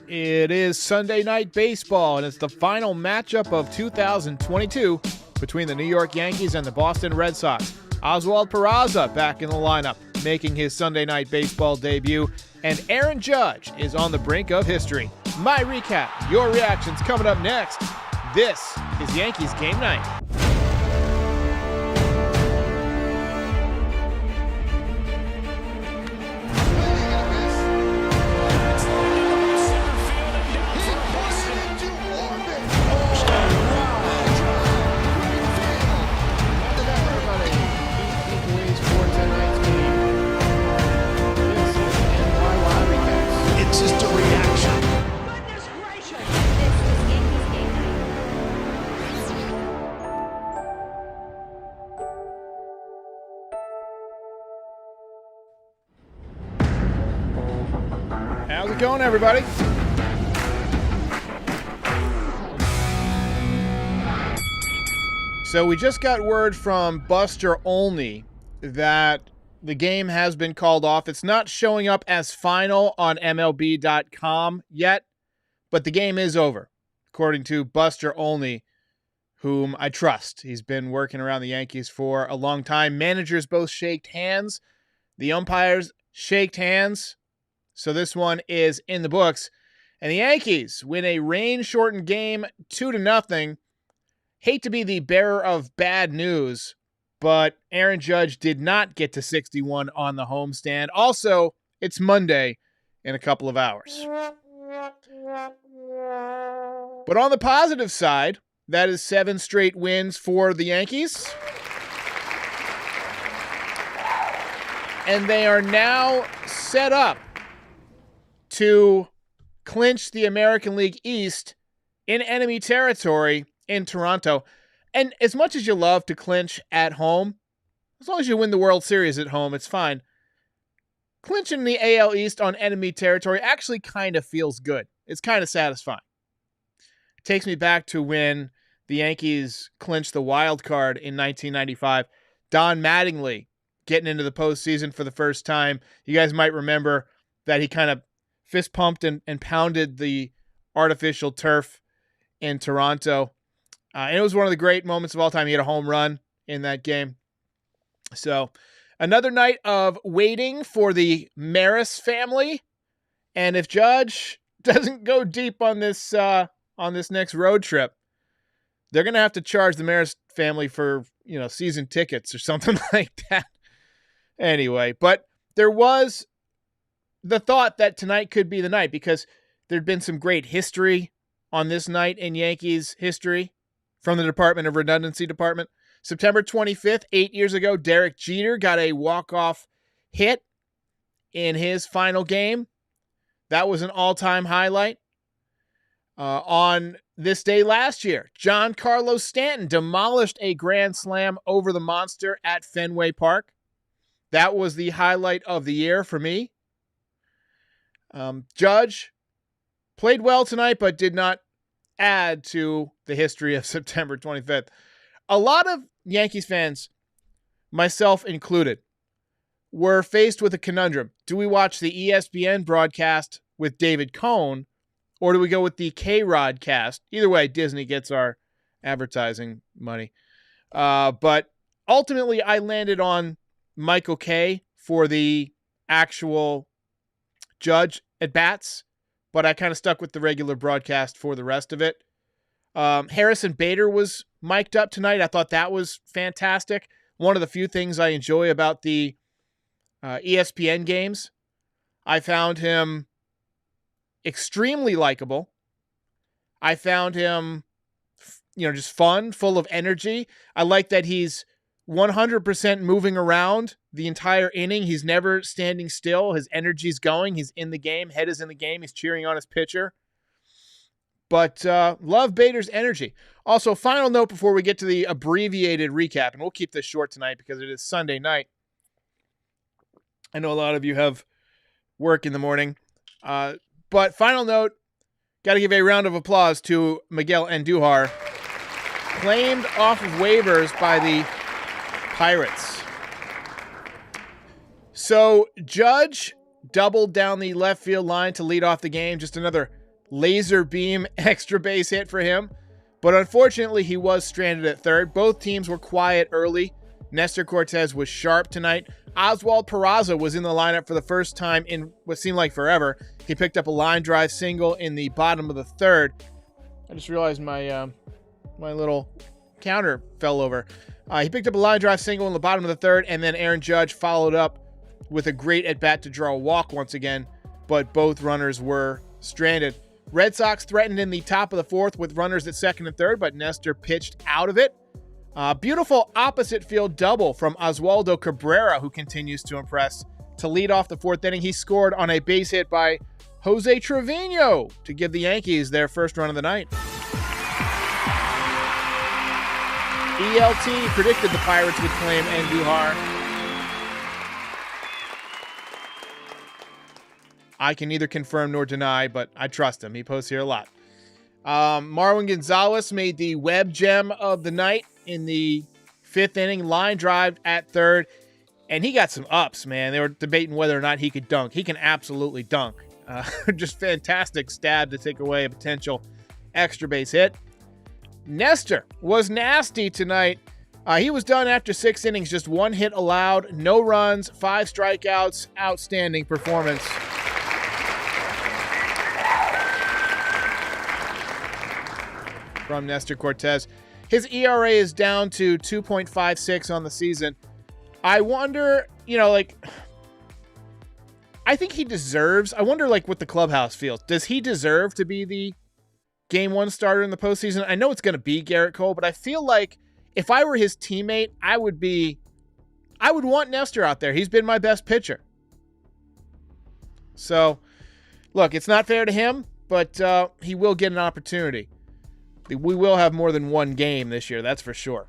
It is Sunday Night Baseball, and it's the final matchup of 2022 between the New York Yankees and the Boston Red Sox. Oswald Peraza back in the lineup, making his Sunday Night Baseball debut, and Aaron Judge is on the brink of history. My recap, your reactions coming up next. This is Yankees Game Night. How's it going, everybody? So we just got word from Buster Olney that the game has been called off. It's not showing up as final on MLB.com yet, but the game is over, according to Buster Olney, whom I trust. He's been working around the Yankees for a long time. Managers both shaked hands. The umpires shaked hands. So this one is in the books. And the Yankees win a rain-shortened game 2-0. Hate to be the bearer of bad news, but Aaron Judge did not get to 61 on the homestand. Also, it's Monday in a couple of hours. But on the positive side, that is 7 straight wins for the Yankees. And they are now set up to clinch the American League East in enemy territory in Toronto. And as much as you love to clinch at home, as long as you win the World Series at home, it's fine. Clinching the AL East on enemy territory actually kind of feels good. It's kind of satisfying. It takes me back to when the Yankees clinched the wild card in 1995. Don Mattingly getting into the postseason for the first time. You guys might remember that he kind of fist pumped and pounded the artificial turf in Toronto. And it was one of the great moments of all time. He had a home run in that game. So another night of waiting for the Maris family. And if Judge doesn't go deep on this next road trip, they're going to have to charge the Maris family for, season tickets or something like that. Anyway, but there was the thought that tonight could be the night because there'd been some great history on this night in Yankees history from the Department of Redundancy Department. September 25th, 8 years ago, Derek Jeter got a walk-off hit in his final game. That was an all-time highlight. On this day last year, Giancarlo Stanton demolished a grand slam over the monster at Fenway Park. That was the highlight of the year for me. Judge played well tonight, but did not add to the history of September 25th. A lot of Yankees fans, myself included, were faced with a conundrum. Do we watch the ESPN broadcast with David Cohn, or do we go with the K-Rod cast? Either way, Disney gets our advertising money. But ultimately, I landed on Michael Kay for the actual Judge at bats, but I kind of stuck with the regular broadcast for the rest of it. Harrison Bader was mic'd up tonight. I thought that was fantastic. One of the few things I enjoy about the ESPN games. I found him extremely likable. I found him, just fun, full of energy. I like that he's 100% moving around the entire inning. He's never standing still. His energy's going. He's in the game. Head is in the game. He's cheering on his pitcher. But love Bader's energy. Also, final note before we get to the abbreviated recap, and we'll keep this short tonight because it is Sunday night. I know a lot of you have work in the morning. But final note, got to give a round of applause to Miguel Andujar, claimed off of waivers by the Pirates. So Judge doubled down the left field line to lead off the game. Just another laser beam extra base hit for him. But unfortunately, he was stranded at third. Both teams were quiet early. Nestor Cortes was sharp tonight. Oswald Peraza was in the lineup for the first time in what seemed like forever. He picked up a line drive single in the bottom of the third. I just realized my little counter fell over. He picked up a line drive single in the bottom of the third, and then Aaron Judge followed up with a great at-bat to draw a walk once again, but both runners were stranded. Red Sox threatened in the top of the fourth with runners at second and third, but Nestor pitched out of it. Beautiful opposite field double from Oswaldo Cabrera, who continues to impress. To lead off the fourth inning, he scored on a base hit by Jose Trevino to give the Yankees their first run of the night. ELT predicted the Pirates would claim Andujar. I can neither confirm nor deny, but I trust him. He posts here a lot. Marwin Gonzalez made the web gem of the night in the fifth inning, line drive at third, and he got some ups, man. They were debating whether or not he could dunk. He can absolutely dunk. Just fantastic stab to take away a potential extra base hit. Nestor was nasty tonight. He was done after 6 innings, just 1 hit allowed, no runs, 5 strikeouts. Outstanding performance. From Nestor Cortes. His ERA is down to 2.56 on the season. I wonder, I think he deserves, I wonder what the clubhouse feels. Does he deserve to be the Game 1 starter in the postseason? I know it's going to be Garrett Cole, but I feel like if I were his teammate, I would want Nestor out there. He's been my best pitcher. So, look, it's not fair to him, but he will get an opportunity. We will have more than one game this year, that's for sure.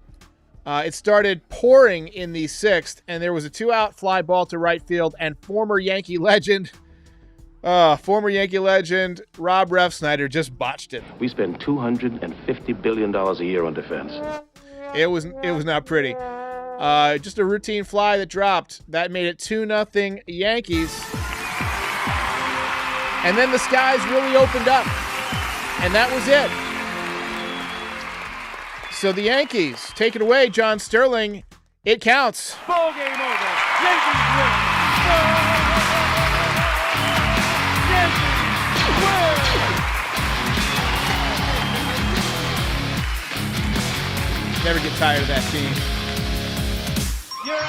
It started pouring in the 6th, and there was a 2-out fly ball to right field, and former Yankee legend Rob Refsnyder just botched it. We spend $250 billion a year on defense. It was not pretty. Just a routine fly that dropped. That made it 2-0 Yankees. And then the skies really opened up, and that was it. So the Yankees take it away. John Sterling, it counts. Ball game over. Yankees win. Yankees win. Never get tired of that team. You're a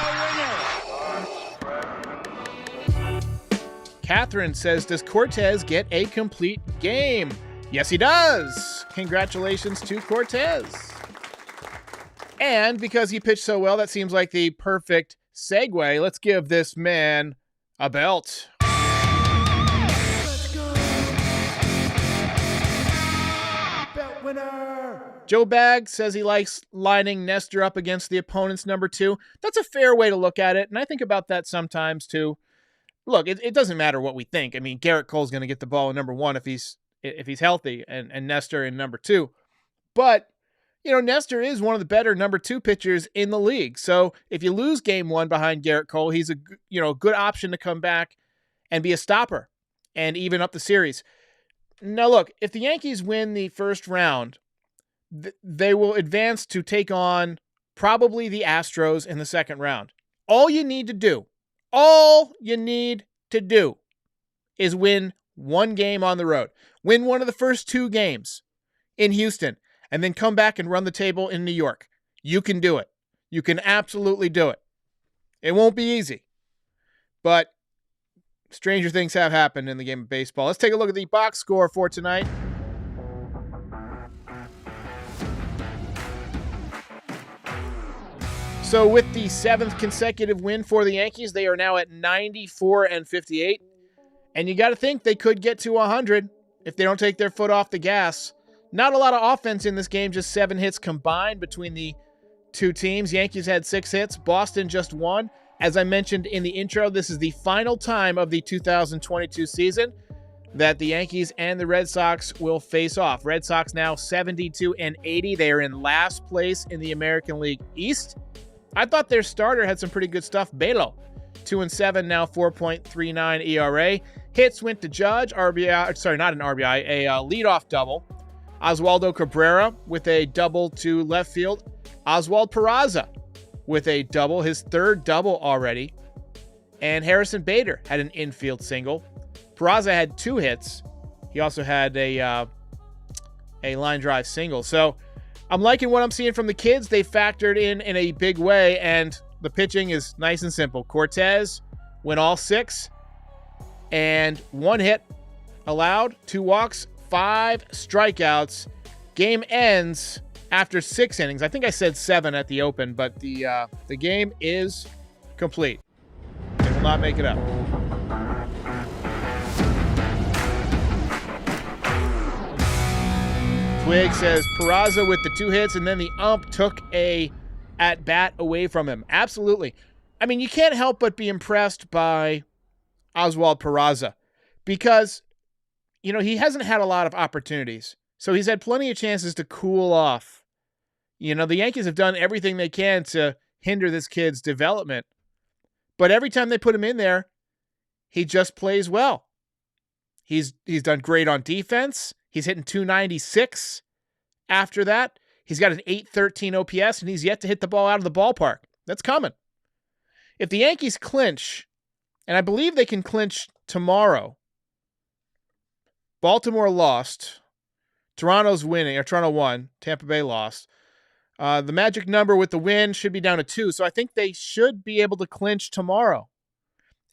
winner. Catherine says, does Cortes get a complete game? Yes, he does. Congratulations to Cortes. And because he pitched so well, that seems like the perfect segue. Let's give this man a belt. Let's go. Belt winner. Joe Bag says he likes lining Nestor up against the opponent's number 2. That's a fair way to look at it, and I think about that sometimes too. Look, it doesn't matter what we think. I mean, Garrett Cole's going to get the ball in number 1 if he's healthy, and Nestor in number 2. But Nestor is one of the better number 2 pitchers in the league. So if you lose game 1 behind Garrett Cole, he's a good option to come back and be a stopper and even up the series. Now, look, if the Yankees win the first round, they will advance to take on probably the Astros in the second round. All you need to do is win 1 game on the road. Win one of the first 2 games in Houston, and then come back and run the table in New York. You can do it. You can absolutely do it. It won't be easy, but stranger things have happened in the game of baseball. Let's take a look at the box score for tonight. So with the 7th consecutive win for the Yankees, they are now at 94-58. And you got to think they could get to 100 if they don't take their foot off the gas. Not a lot of offense in this game, just 7 hits combined between the 2 teams. Yankees had 6 hits, Boston just 1. As I mentioned in the intro, this is the final time of the 2022 season that the Yankees and the Red Sox will face off. Red Sox now 72-80. They are in last place in the American League East. I thought their starter had some pretty good stuff. Belo 2-7, now 4.39 ERA. Hits went to Judge, RBI, sorry, not an RBI, a leadoff double. Oswaldo Cabrera with a double to left field. Oswald Peraza with a double, his third double already. And Harrison Bader had an infield single. Peraza had 2 hits. He also had a line drive single. So I'm liking what I'm seeing from the kids. They factored in a big way, and the pitching is nice and simple. Cortez went all 6, and 1 hit allowed, 2 walks, 5 strikeouts. Game ends after 6 innings. I think I said 7 at the open, but the game is complete. They will not make it up. Twig says Peraza with the 2 hits, and then the ump took a at-bat away from him. Absolutely. I mean, you can't help but be impressed by Oswald Peraza because, he hasn't had a lot of opportunities. So he's had plenty of chances to cool off. The Yankees have done everything they can to hinder this kid's development. But every time they put him in there, he just plays well. He's done great on defense. He's hitting 296 after that. He's got an 813 OPS, and he's yet to hit the ball out of the ballpark. That's coming. If the Yankees clinch, and I believe they can clinch tomorrow, Baltimore lost. Toronto's winning, or Toronto won. Tampa Bay lost. The magic number with the win should be down to 2, so I think they should be able to clinch tomorrow.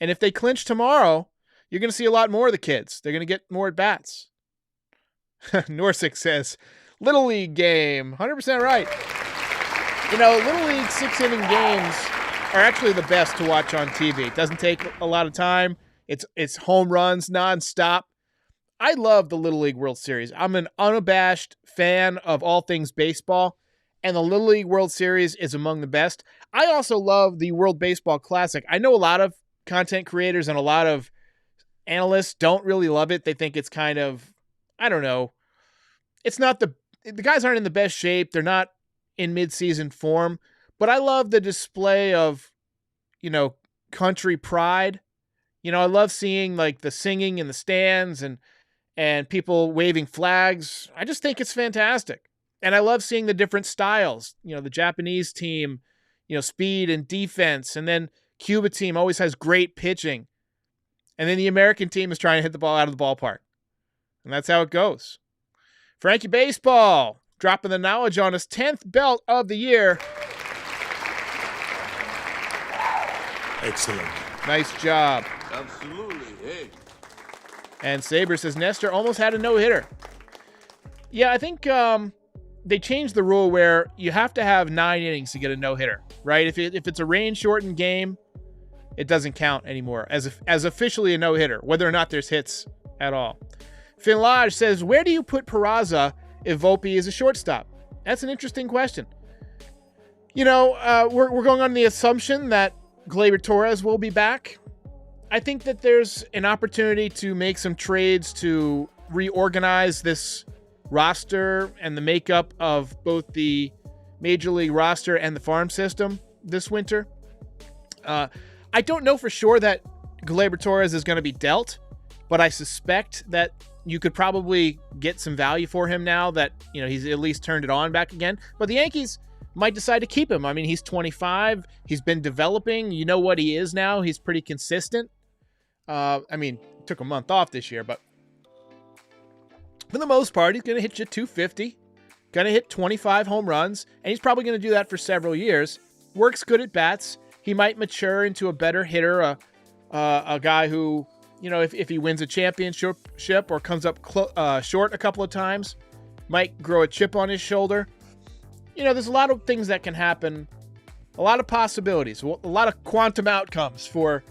And if they clinch tomorrow, you're going to see a lot more of the kids. They're going to get more at-bats. Norsik says, Little League game. 100% right. Little League 6-inning games are actually the best to watch on TV. It doesn't take a lot of time. It's home runs nonstop. I love the Little League World Series. I'm an unabashed fan of all things baseball, and the Little League World Series is among the best. I also love the World Baseball Classic. I know a lot of content creators and a lot of analysts don't really love it. They think it's kind of, I don't know. It's not the guys aren't in the best shape. They're not in mid-season form, but I love the display of, country pride. I love seeing like the singing in the stands and people waving flags. I just think it's fantastic. And I love seeing the different styles. The Japanese team, speed and defense, and then Cuba team always has great pitching. And then the American team is trying to hit the ball out of the ballpark. And that's how it goes. Frankie Baseball dropping the knowledge on his 10th belt of the year. Excellent. Nice job. Absolutely. Hey. And Saber says Nestor almost had a no-hitter. Yeah, I think they changed the rule where you have to have 9 innings to get a no-hitter, right? If it's a rain-shortened game, it doesn't count anymore as officially a no-hitter, whether or not there's hits at all. Finn Lodge says, where do you put Peraza if Volpe is a shortstop? That's an interesting question. We're going on the assumption that Gleyber Torres will be back. I think that there's an opportunity to make some trades to reorganize this roster and the makeup of both the Major League roster and the farm system this winter. I don't know for sure that Gleyber Torres is going to be dealt, but I suspect that you could probably get some value for him now that, he's at least turned it on back again. But the Yankees might decide to keep him. I mean, he's 25. He's been developing. You know what he is now. He's pretty consistent. Took a month off this year, but for the most part, he's going to hit you 250, going to hit 25 home runs, and he's probably going to do that for several years. Works good at bats. He might mature into a better hitter, a guy who, if he wins a championship or comes up short a couple of times, might grow a chip on his shoulder. There's a lot of things that can happen, a lot of possibilities, a lot of quantum outcomes for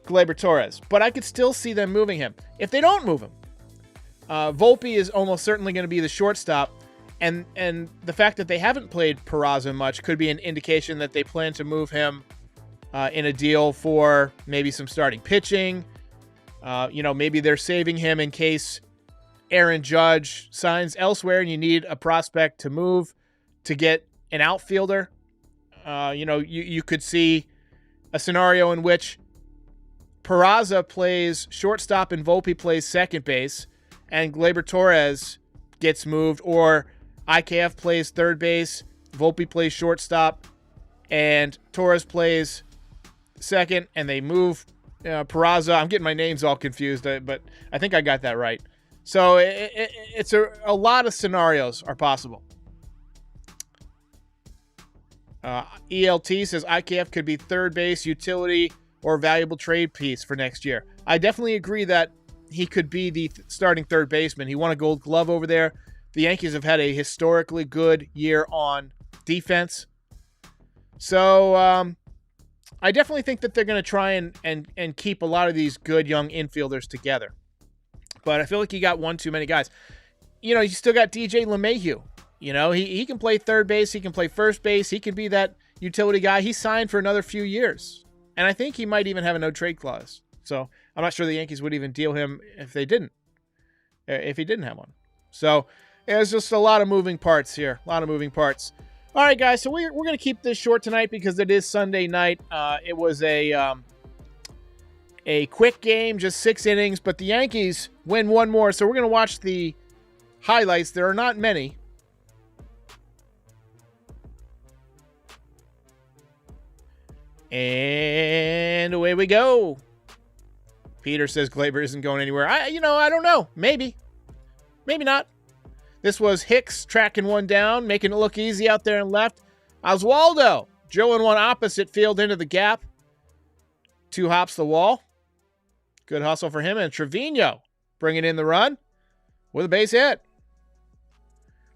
Gleyber Torres, but I could still see them moving him. If they don't move him, Volpe is almost certainly going to be the shortstop, and the fact that they haven't played Peraza much could be an indication that they plan to move him in a deal for maybe some starting pitching. Maybe they're saving him in case Aaron Judge signs elsewhere and you need a prospect to move to get an outfielder. You could see a scenario in which Peraza plays shortstop and Volpe plays second base, and Gleyber Torres gets moved, or IKF plays third base, Volpe plays shortstop, and Torres plays second, and they move Peraza. I'm getting my names all confused, but I think I got that right. So it's a lot of scenarios are possible. ELT says IKF could be third base, utility, or valuable trade piece for next year. I definitely agree that he could be the starting third baseman. He won a Gold Glove over there. The Yankees have had a historically good year on defense. So I definitely think that they're going to try and keep a lot of these good young infielders together. But I feel like you got one too many guys. You know, you still got DJ LeMahieu. You know, he can play third base. He can play first base. He can be that utility guy. He signed for another few years. And I think he might even have a no-trade clause. So I'm not sure the Yankees would even deal him if he didn't have one. So there's just a lot of moving parts here. A lot of moving parts. All right, guys. So we're going to keep this short tonight because it is Sunday night. It was a quick game, just 6 innings. But the Yankees win one more. So we're going to watch the highlights. There are not many. And away we go. Peter says Gleyber isn't going anywhere. I don't know. Maybe. Maybe not. This was Hicks tracking one down, making it look easy out there and left. Oswaldo drilling one opposite field into the gap. 2 hops the wall. Good hustle for him. And Trevino bringing in the run with a base hit.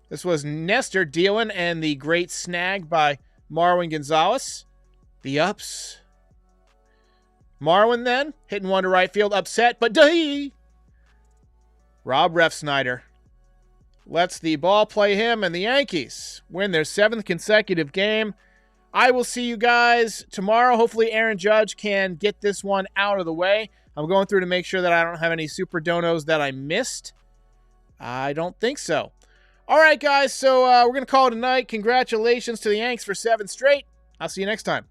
This was Nestor dealing, and the great snag by Marwin Gonzalez. The ups. Marwin then hitting one to right field, upset, but Rob Refsnyder lets the ball play him, and the Yankees win their 7th consecutive game. I will see you guys tomorrow. Hopefully Aaron Judge can get this one out of the way. I'm going through to make sure that I don't have any super donos that I missed. I don't think so. All right, guys, so we're going to call it a night. Congratulations to the Yanks for 7 straight. I'll see you next time.